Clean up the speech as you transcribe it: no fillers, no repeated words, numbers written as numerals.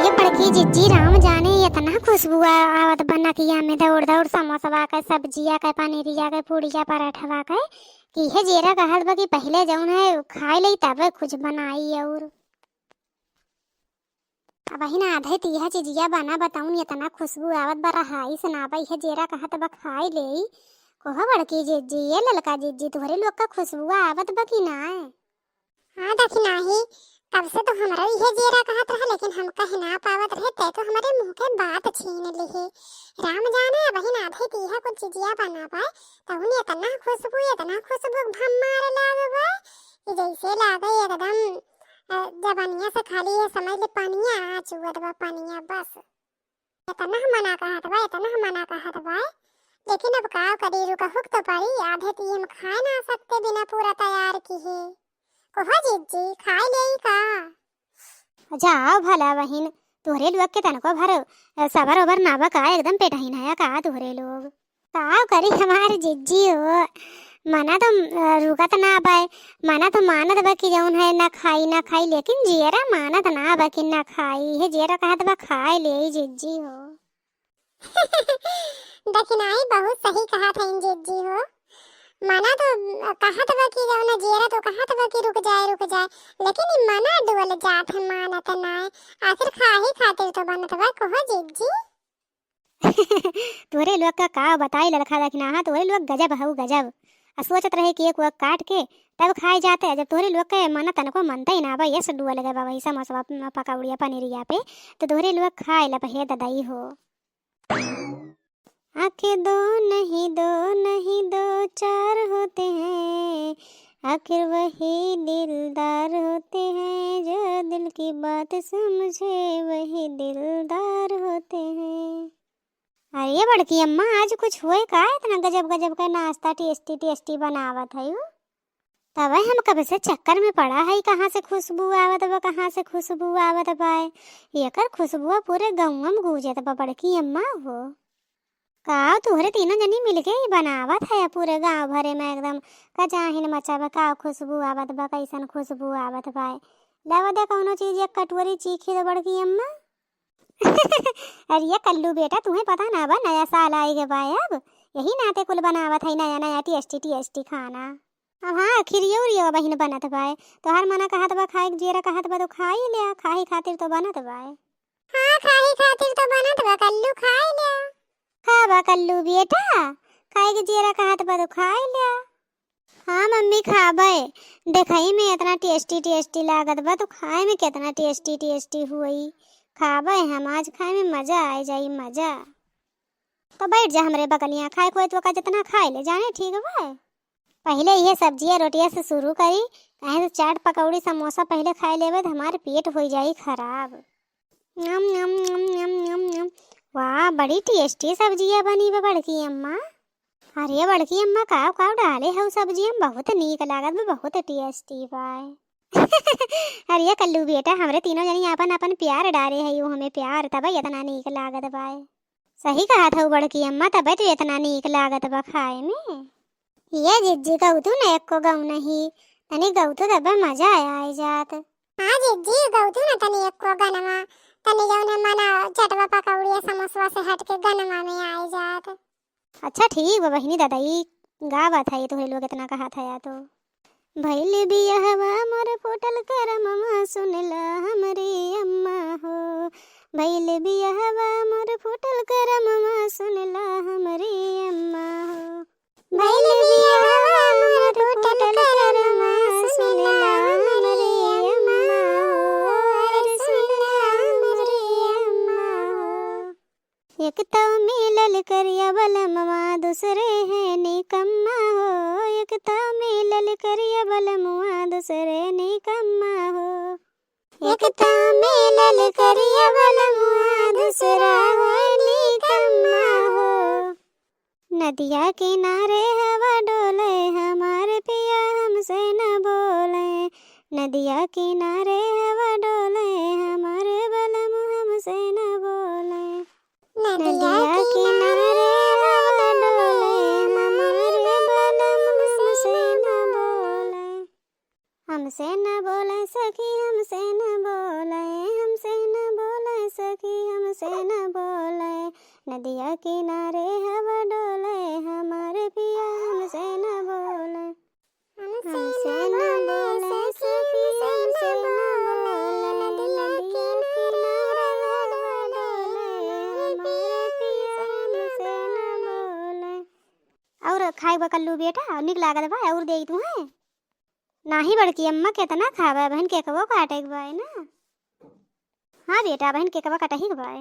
ये बड़की जिज्जी राम जाने इतना खुशबू आवत बना किया में दौड़ दौड़ समोसा का सब्जिया का पनीरिया का पूड़िया पराठा का कि है जेरा कहत बा कि पहले जौन है खाए लई तब कुछ बनाई और अब वही ना आधे तीहा चीजिया बना बताऊं इतना खुशबू आवत बा रहाई सुनाबा है जेरा कहत बा खाए ले कोहा बड़की जिज्जी ये ललका जिज्जी तोहरे लोग का खुशबू आवत बा कि ना। हाँ देखी नाही तब से तो हमारा यह जेरा कहत रहा लेकिन हम कहे ना पावत रहे ते तो हमारे मुंह के बात छीन लिए राम जाने वही ना थे तीहा कुछ चीजिया बना पाए तो उन्हें इतना खुशबू भम्मार लागे बा कि जैसे लागे एकदम जबानिया से खाली है समझ ले पानिया चुवत बा पानिया बस इतना मना कहत बा लेकिन अब का करी रुका हुक तो पड़ी आधे ती हम खा ना सकते बिना पूरा तैयार की है कोहा जिज्जी खाई लेई का जाओ भला बहिन तोहरे लोग के तनको भर सबर ओबर नाबा का एकदम पेटहीन है का तोहरे लोग का करी हमारे जिज्जी हो मना तो रुकत ना बाय मना तो मानत बा कि जौन है ना खाई लेकिन जेरा मानत ना बा कि ना खाई है जेरा कहत बा खाए ले जिज्जी हो दखनाई बहुत सही कहा था इन जिज्जी हो मना तो कहत बा कि जौन जेरा तो कहत बा कि रुक जाए लेकिन ई मना डोल जात है मानत ना आखिर खाही खातिर तो बनत बा कोहा जिज्जी तोरे लोग का बताई लड़खा दखना हां तोरे लोग गजब हऊ गजब सोचत रहे कि एक वक्त काट के तब खाए जाते हैं जब तोहरे लोग के मन तनको मनता ही ना बा ये सडुआ लगे बा वही समोसा पकौड़िया पनीरिया पे तो तोहरे लोग खाए ला पहे ददाई हो आंखें दो नहीं दो चार होते हैं आखिर वही दिलदार होते हैं जो दिल की बात समझे वही दिलदार होते हैं। अरे बड़की अम्मा आज कुछ हुए का इतना गजब का नाश्ता टेस्टी बनावत है तब हम कब से चक्कर में पड़ा है कहाँ से खुशबू आवत बा एकर खुशबू पूरे गाँव में गूंजत बा बड़की अम्मा हो का तोहरे तीनों जनी मिलके ही बनावत है पूरे गांव भरे में एकदम कजाहिन मचावा का खुशबू आवत बा कैसन खुशबू आवत बा लावा दे कौनो चीज एक कटोरी चीखी दे बड़की अम्मा अरे ये कल्लू बेटा तुम्हें पता ना बा नया साल आएगा बा अब यही नाते कुल बनावत है नया टेस्टी खाना अब हाँ खिरियो बहिन बनत बा तो हर मना कहत बा खाए जेरा कहत बा तो खाई ले खाई खातिर तो बनत बा हाँ खाई खातिर तो बनत बा कल्लू खाई ले खाबा कल्लू बेटा खाए के जेरा कहत बा तो खाई ले हाँ मम्मी खाबे देखई में इतना टेस्टी लागत बा तो खाए में कितना टेस्टी हुई खाबे हम आज खाए में मजा आ जाई मजा तो बैठ जा हमरे बगलियां खाए कोई तो का जितना खाए ले जाने ठीक बा पहले ये सब्जियां रोटियां से शुरू करी कहे तो चाट पकौड़ी समोसा पहले खाए लेबे तो हमारे पेट हो जाई खराब नम नम नम नम नम नम वाह बड़ी टेस्टी सब्जियां बनी बा बड़की अम्मा अरे बड़की अम्मा का डाले है सब्जियां बहुत नीक लागत बा बहुत टेस्टी बा अरे कल्लू बेटा हमरे तीनों जनी अपन प्यार डाले है यू हमें प्यार तब इतना नीक लागत बा सही कहा था बड़की अम्मा तब तो इतना नीक लागत बा खाए में ये जिज्जी गौतू न एक को गौ नहीं तनी गौतू तब मजा आया जात हां जिज्जी गौतू न तनी एक को गनमा तनी जौन मना चटवा पकौड़िया समोसा से हट के गनमा में आए जात अच्छा ठीक बा बहिनी दादाई गावत है तो लोग इतना कहा था या तो भइल बियाहवा मोर फुटल करमवा सुनला हमरे अम्मा हो भइल बियाहवा मोर फुटल करमवा सुनला हमरे अम्मा हो भइल बियाहवा मोर फुटल करमवा सुनला हमरे अम्मा हो सुनला हमरे अम्मा हो एक तो मिलल करिया बलमवा दूसरे है निकम्मा हो एक तो मिलल करिया बलमवा दूसरे निकम्मा हो एक तो मिलल करिया बलमवा दूसरा है निकम्मा हो नदिया किनारे हवा डोले हमारे पिया हमसे न बोले नदिया किनारे हवा डोले हमारे बलम हमसे न बोले नदिया किनारे हवा डोले हमारे बलम हमसे न बोले हमसे न बोले सखी हमसे न बोले हमसे न बोले, नदिया किनारे हवा डोले, हमारे पिया हमसे न बोले, हमसे न बोले सखी हमसे न बोले, नदिया किनारे हवा डोले, हमारे पिया हमसे न बोले। और खाए बा कल्लू बेटा निक लागत बा और दे तू है नाही बड़की अम्मा केतना खावा बहन के कबो काटे के बा ना। हाँ बेटा बहन के कबो काटे ही के बा।